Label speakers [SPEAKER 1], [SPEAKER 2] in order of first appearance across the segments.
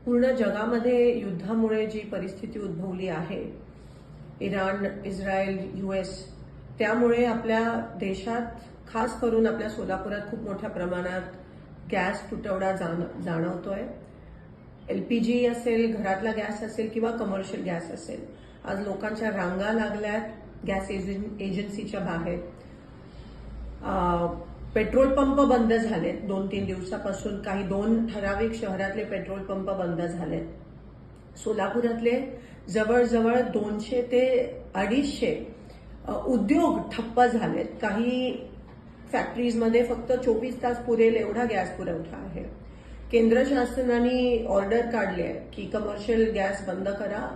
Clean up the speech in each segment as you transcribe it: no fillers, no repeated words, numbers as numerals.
[SPEAKER 1] पूर्ण जगामध्ये युद्धामुळे जी परिस्थिती उद्भवली आहे, इराण, इस्रायल, US, त्यामुळे आपल्या देशात खास करून आपल्या सोलापुरात खूप मोठ्या प्रमाणात गॅस तुटवडा जाणवतोय. LPG असेल, घरातला गॅस असेल किंवा कमर्शियल गॅस असेल. आज लोकांच्या रांगा लागल्यात गॅस एजन्सीच्या बाहेर. पेट्रोल पंप बंद झालेत 2-3 दिवसापासून. काही 2 ठराविक शहरातले पेट्रोल पंप बंद झालेत. सोलापुरातले जवळजवळ 200 ते 250 उद्योग ठप्प झालेत. काही फॅक्टरीजमध्ये फक्त 24 तास पुरेल एवढा गॅस पुरवठा आहे. केंद्र शासनाने ऑर्डर काढली आहे की कमर्शियल गॅस बंद करा,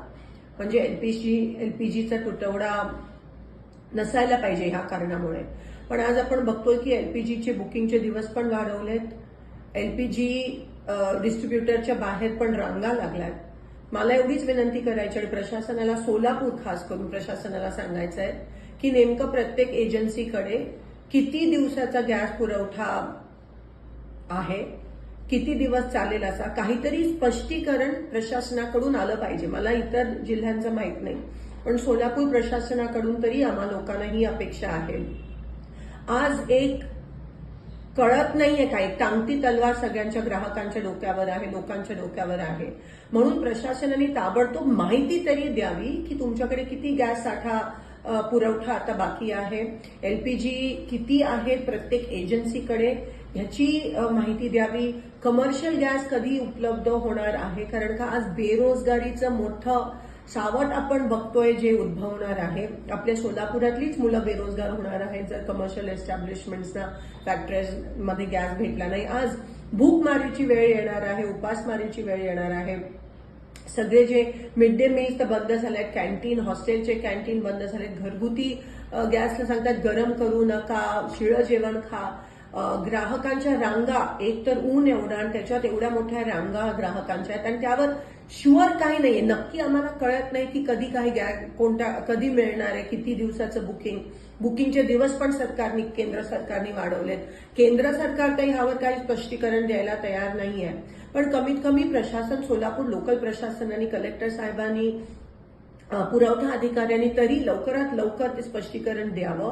[SPEAKER 1] म्हणजे एलपीजीचा तुटवडा नसायला पाहिजे ह्या कारणामुळे. पण आज आपण बघतोय की एलपीजीचे बुकिंगचे दिवस पण वाढवलेत. एलपीजी डिस्ट्रीब्युटरच्या बाहेर पण रांगा लागल्यात. मला एवढीच विनंती करायची आणि प्रशासनाला, सोलापूर खास करून प्रशासनाला सांगायचं आहे की नेमकं प्रत्येक एजन्सीकडे किती दिवसाचा गॅस पुरवठा आहे, किती दिवस चालेल, असा काहीतरी स्पष्टीकरण प्रशासनाकडून आलं पाहिजे. मला इतर जिल्ह्यांचं माहित नाही, पण सोलापूर प्रशासनाकडून तरी आम्हा लोकांना ही अपेक्षा आहे. आज एक कळत नाहीये काय, टांगती तलवार सगळ्यांच्या ग्राहकांच्या डोक्यावर आहे, लोकांच्या डोक्यावर आहे. म्हणून प्रशासनाने ताबडतोब माहिती तरी द्यावी की तुमच्याकडे किती गॅस साठा पुरवठा आता बाकी आहे, एलपीजी किती आहे प्रत्येक एजन्सीकडे, ह्याची माहिती द्यावी. कमर्शियल गॅस कधी उपलब्ध होणार आहे, कारण का आज बेरोजगारीचं मोठं सावट आपण बघतोय जे उद्भवणार आहे. आपल्या सोलापुरातलीच मुलं बेरोजगार होणार आहेत जर कमर्शियल एस्टॅब्लिशमेंट्सना, फॅक्टरीजमध्ये गॅस भेटला नाही. आज भूकमारीची वेळ येणार आहे, उपासमारीची वेळ येणार आहे. सगळे जे मिड डे मील्स तर बंद झालेत, कॅन्टीन, हॉस्टेलचे कॅन्टीन बंद झालेत. घरगुती गॅसला सांगतात गरम करू नका, शिळं जेवण खा. ग्राहकांच्या रांगा, एक तर ऊन एवढा आणि त्याच्यात एवढ्या मोठ्या रांगा ग्राहकांच्या आहेत आणि त्यावर शुअर काही नाहीये. नक्की आम्हाला कळत नाही की कधी काही कधी मिळणार आहे, किती दिवसाचं बुकिंगचे दिवस पण केंद्र सरकारने वाढवलेत. केंद्र सरकार काही ह्यावर काही स्पष्टीकरण द्यायला तयार नाहीये. पण कमीत कमी प्रशासन, सोलापूर लोकल प्रशासनाने, कलेक्टर साहेबांनी, पुरवठा अधिकाऱ्यांनी तरी लवकरात लवकर ते स्पष्टीकरण द्यावं.